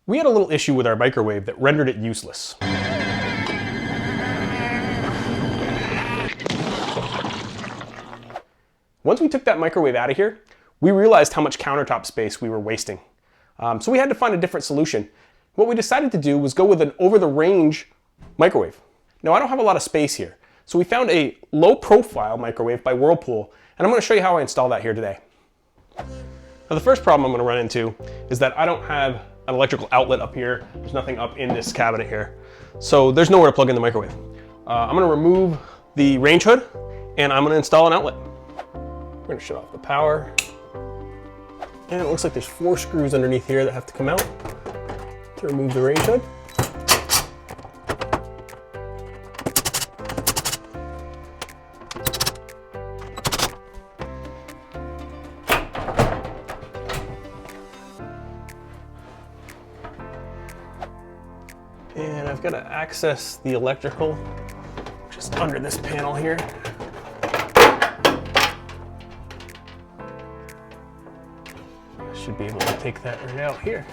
We had a little issue with our microwave that rendered it useless. Once we took that microwave out of here, we realized how much countertop space we were wasting. So we had to find a different solution. What we decided to do was go with an over-the-range microwave. Now, I don't have a lot of space here, so we found a low-profile microwave by Whirlpool, and I'm going to show you how I install that here today. Now, the first problem I'm going to run into is that I don't have an electrical outlet up here. There's nothing up in this cabinet here, so there's nowhere to plug in the microwave. I'm going to remove the range hood, and I'm going to install an outlet. We're going to shut off the power, and it looks like there's 4 screws underneath here that have to come out to remove the range hood. And I've got to access the electrical just under this panel here. I should be able to take that right out here.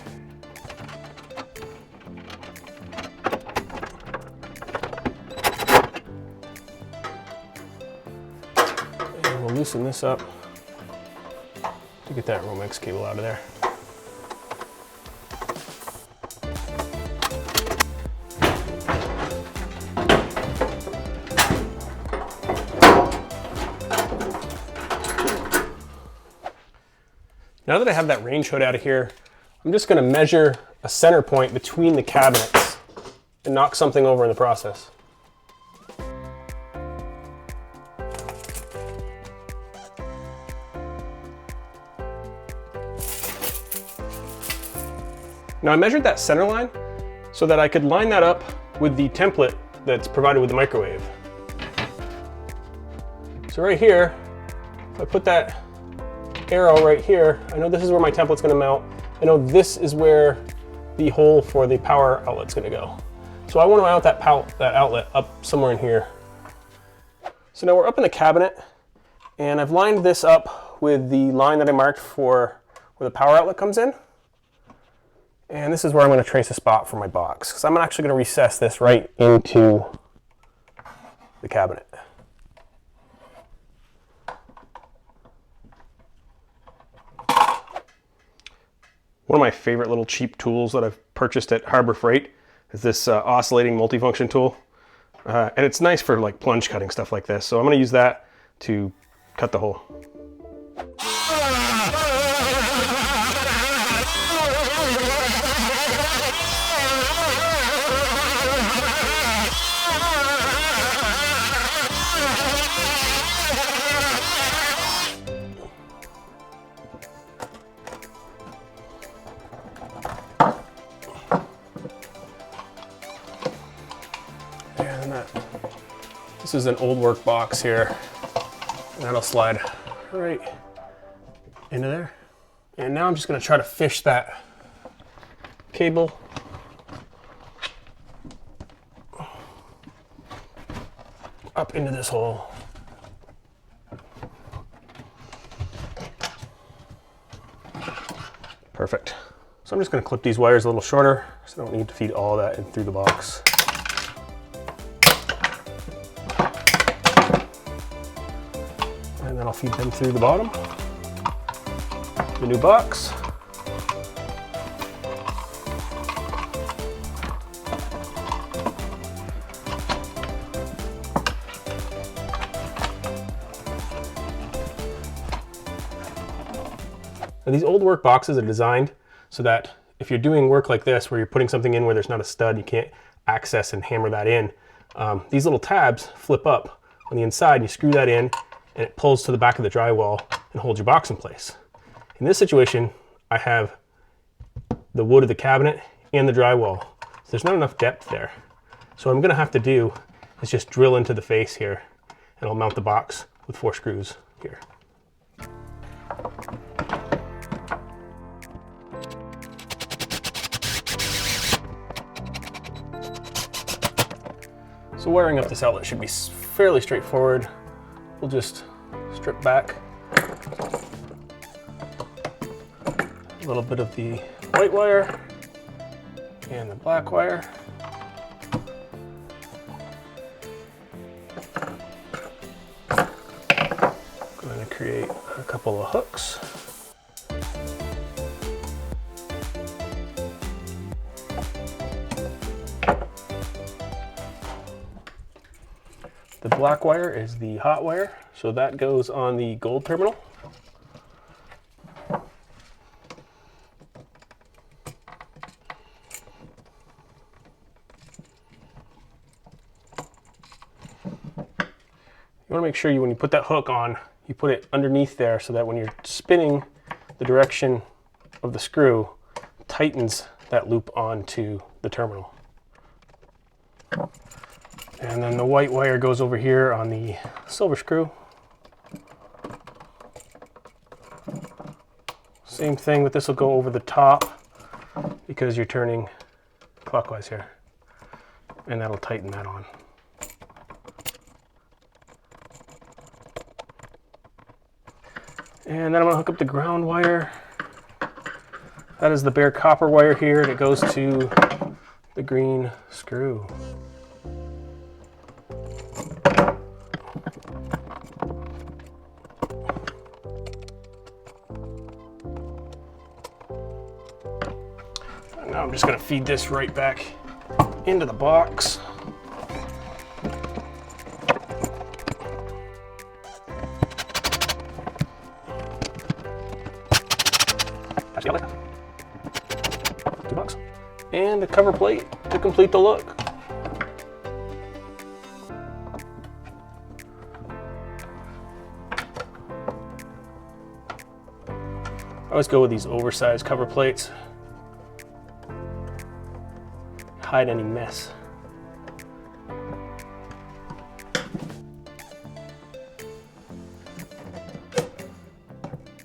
And we'll loosen this up to get that Romex cable out of there. Now that I have that range hood out of here, I'm just going to measure a center point between the cabinets and knock something over in the process. Now I measured that center line so that I could line that up with the template that's provided with the microwave. So right here, if I put that arrow right here, I know this is where my template's going to mount. I know this is where the hole for the power outlet's going to go. So I want to mount that outlet up somewhere in here. So now we're up in the cabinet, and I've lined this up with the line that I marked for where the power outlet comes in. And this is where I'm going to trace a spot for my box, because I'm actually going to recess this right into the cabinet. One of my favorite little cheap tools that I've purchased at Harbor Freight is this oscillating multifunction tool. And it's nice for like plunge cutting, stuff like this. So I'm going to use that to cut the hole. This is an old work box here, and that'll slide right into there. And now I'm just going to try to fish that cable up into this hole. Perfect. So I'm just going to clip these wires a little shorter so I don't need to feed all that in through the box. And then I'll feed them through the bottom, the new box. Now, these old work boxes are designed so that if you're doing work like this, where you're putting something in where there's not a stud, you can't access and hammer that in. These little tabs flip up on the inside, and you screw that in, and it pulls to the back of the drywall and holds your box in place. In this situation, I have the wood of the cabinet and the drywall. So there's not enough depth there. So what I'm gonna have to do is just drill into the face here, and I'll mount the box with 4 screws here. So wiring up this outlet should be fairly straightforward. We'll just strip back a little bit of the white wire, and the black wire. I'm going to create a couple of hooks. The black wire is the hot wire, so that goes on the gold terminal. You want to make sure when you put that hook on, you put it underneath there so that when you're spinning the direction of the screw, it tightens that loop onto the terminal. And then the white wire goes over here on the silver screw. Same thing, but this will go over the top because you're turning clockwise here. And that'll tighten that on. And then I'm going to hook up the ground wire. That is the bare copper wire here, and it goes to the green screw. And now I'm just going to feed this right back into the box. $2. And the cover plate to complete the look. I always go with these oversized cover plates. Hide any mess. And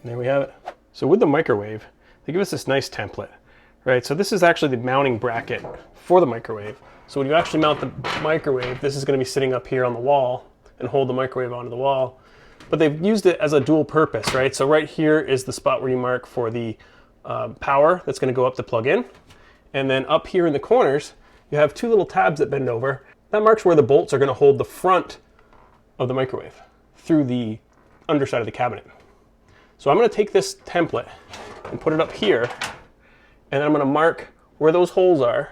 there we have it. So with the microwave, they give us this nice template, right? So this is actually the mounting bracket for the microwave. So when you actually mount the microwave, this is going to be sitting up here on the wall and hold the microwave onto the wall. But they've used it as a dual purpose, right? So right here is the spot where you mark for the power that's going to go up to plug in. And then up here in the corners, you have two little tabs that bend over. That marks where the bolts are going to hold the front of the microwave through the underside of the cabinet. So I'm going to take this template and put it up here, and then I'm going to mark where those holes are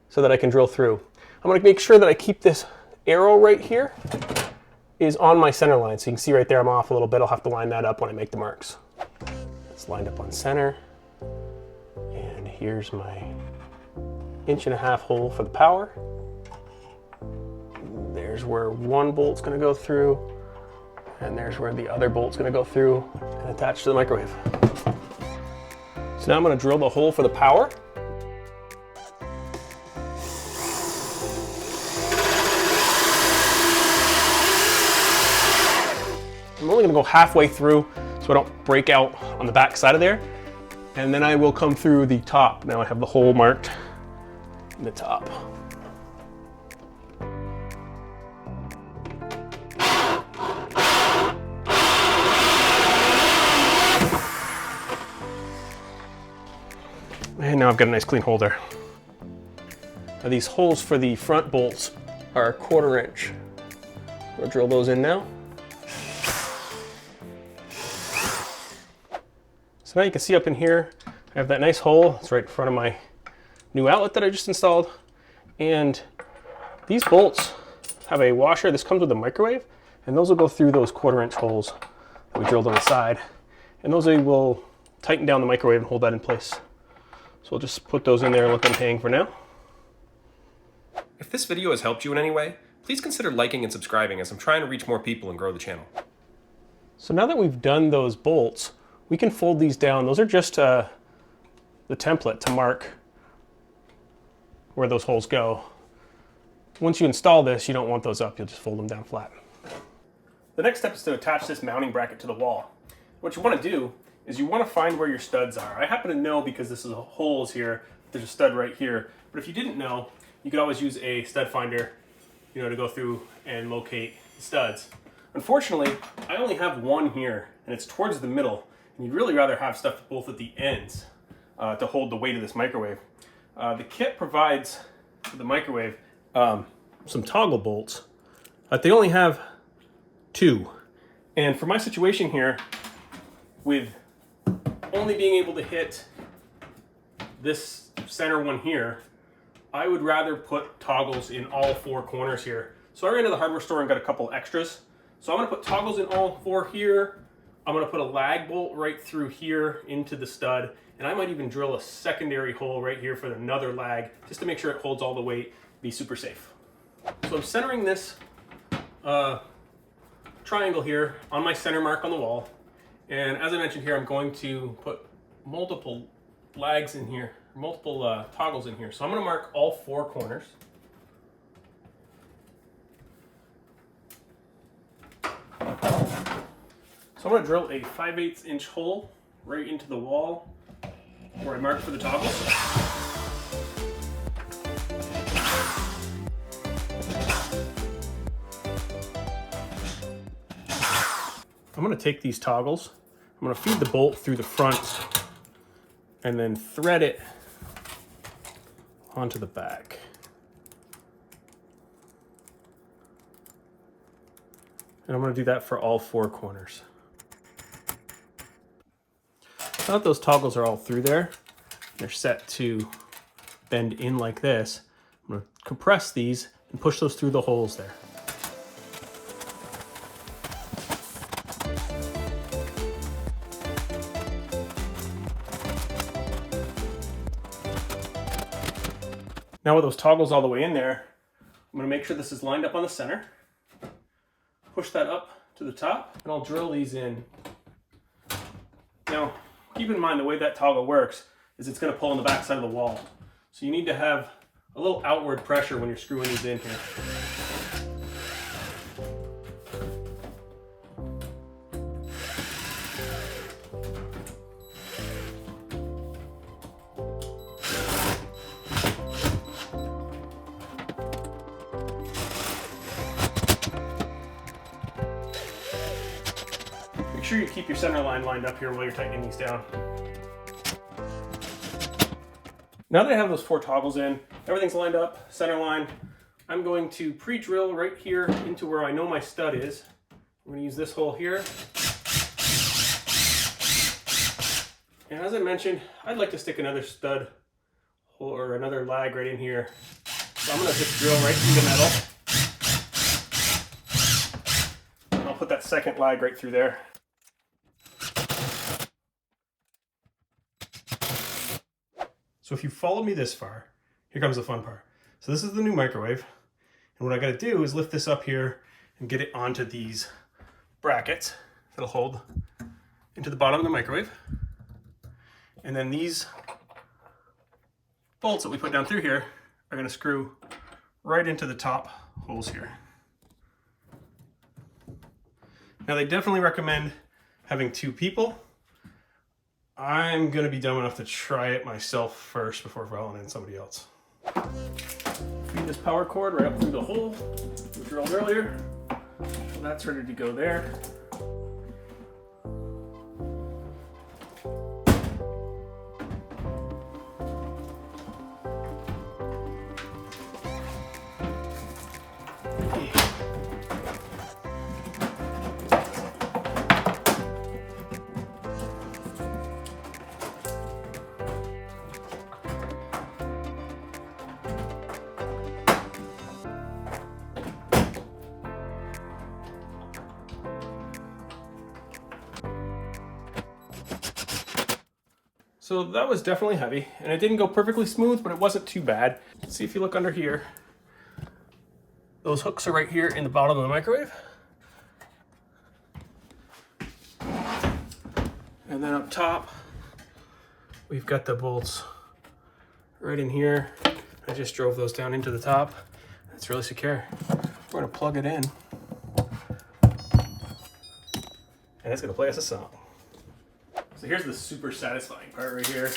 so that I can drill through. I'm going to make sure that I keep this arrow right here is on my center line. So you can see right there I'm off a little bit. I'll have to line that up when I make the marks. It's lined up on center, and here's my 1.5 inch hole for the power. There's where one bolt's going to go through, and there's where the other bolt's going to go through and attach to the microwave. So now I'm going to drill the hole for the power. I'm only going to go halfway through so I don't break out on the back side of there. And then I will come through the top. Now I have the hole marked in the top. And now I've got a nice clean hole there. Now these holes for the front bolts are 1/4 inch. I'll drill those in now. So now you can see up in here, I have that nice hole. It's right in front of my new outlet that I just installed. And these bolts have a washer. This comes with a microwave, and those will go through those 1/4 inch holes that we drilled on the side. And those will tighten down the microwave and hold that in place. So we'll just put those in there and let them hang for now. If this video has helped you in any way, please consider liking and subscribing as I'm trying to reach more people and grow the channel. So now that we've done those bolts, we can fold these down. Those are just the template to mark where those holes go. Once you install this, you don't want those up. You'll just fold them down flat. The next step is to attach this mounting bracket to the wall. What you want to do is you want to find where your studs are. I happen to know because this is holes here. There's a stud right here. But if you didn't know, you could always use a stud finder, to go through and locate the studs. Unfortunately, I only have one here, and it's towards the middle. And you'd really rather have stuff both at the ends. to hold the weight of this microwave. The kit provides for the microwave some toggle bolts, but they only have 2. And for my situation here, with only being able to hit this center one here, I would rather put toggles in all 4 corners here. So I ran to the hardware store and got a couple extras. So I'm gonna put toggles in all 4 here. I'm gonna put a lag bolt right through here into the stud, and I might even drill a secondary hole right here for another lag, just to make sure it holds all the weight, be super safe. So I'm centering this triangle here on my center mark on the wall. And as I mentioned here, I'm going to put multiple lags in here, multiple toggles in here. So I'm gonna mark all 4 corners. So I'm going to drill a 5/8 inch hole right into the wall where I marked for the toggles. I'm going to take these toggles, I'm going to feed the bolt through the front and then thread it onto the back. And I'm going to do that for all 4 corners. Now that those toggles are all through there, they're set to bend in like this, I'm going to compress these and push those through the holes there. Now with those toggles all the way in there, I'm going to make sure this is lined up on the center. Push that up to the top, and I'll drill these in. Now, keep in mind the way that toggle works is it's going to pull on the back side of the wall. So you need to have a little outward pressure when you're screwing these in here. Make sure you keep your center line lined up here while you're tightening these down. Now that I have those 4 toggles in, everything's lined up, center line, I'm going to pre-drill right here into where I know my stud is. I'm going to use this hole here. And as I mentioned, I'd like to stick another stud hole or another lag right in here. So I'm going to just drill right through the metal. And I'll put that second lag right through there. So if you followed me this far, here comes the fun part. So this is the new microwave. And what I gotta do is lift this up here and get it onto these brackets that'll hold into the bottom of the microwave. And then these bolts that we put down through here are gonna screw right into the top holes here. Now they definitely recommend having 2 people. I'm going to be dumb enough to try it myself first before following in somebody else. Feed this power cord right up through the hole we drilled earlier. So that's ready to go there. So that was definitely heavy, and it didn't go perfectly smooth, but it wasn't too bad. See, if you look under here, those hooks are right here in the bottom of the microwave. And then up top, we've got the bolts right in here. I just drove those down into the top. It's really secure. We're gonna plug it in, and it's gonna play us a song. So here's the super satisfying part right here.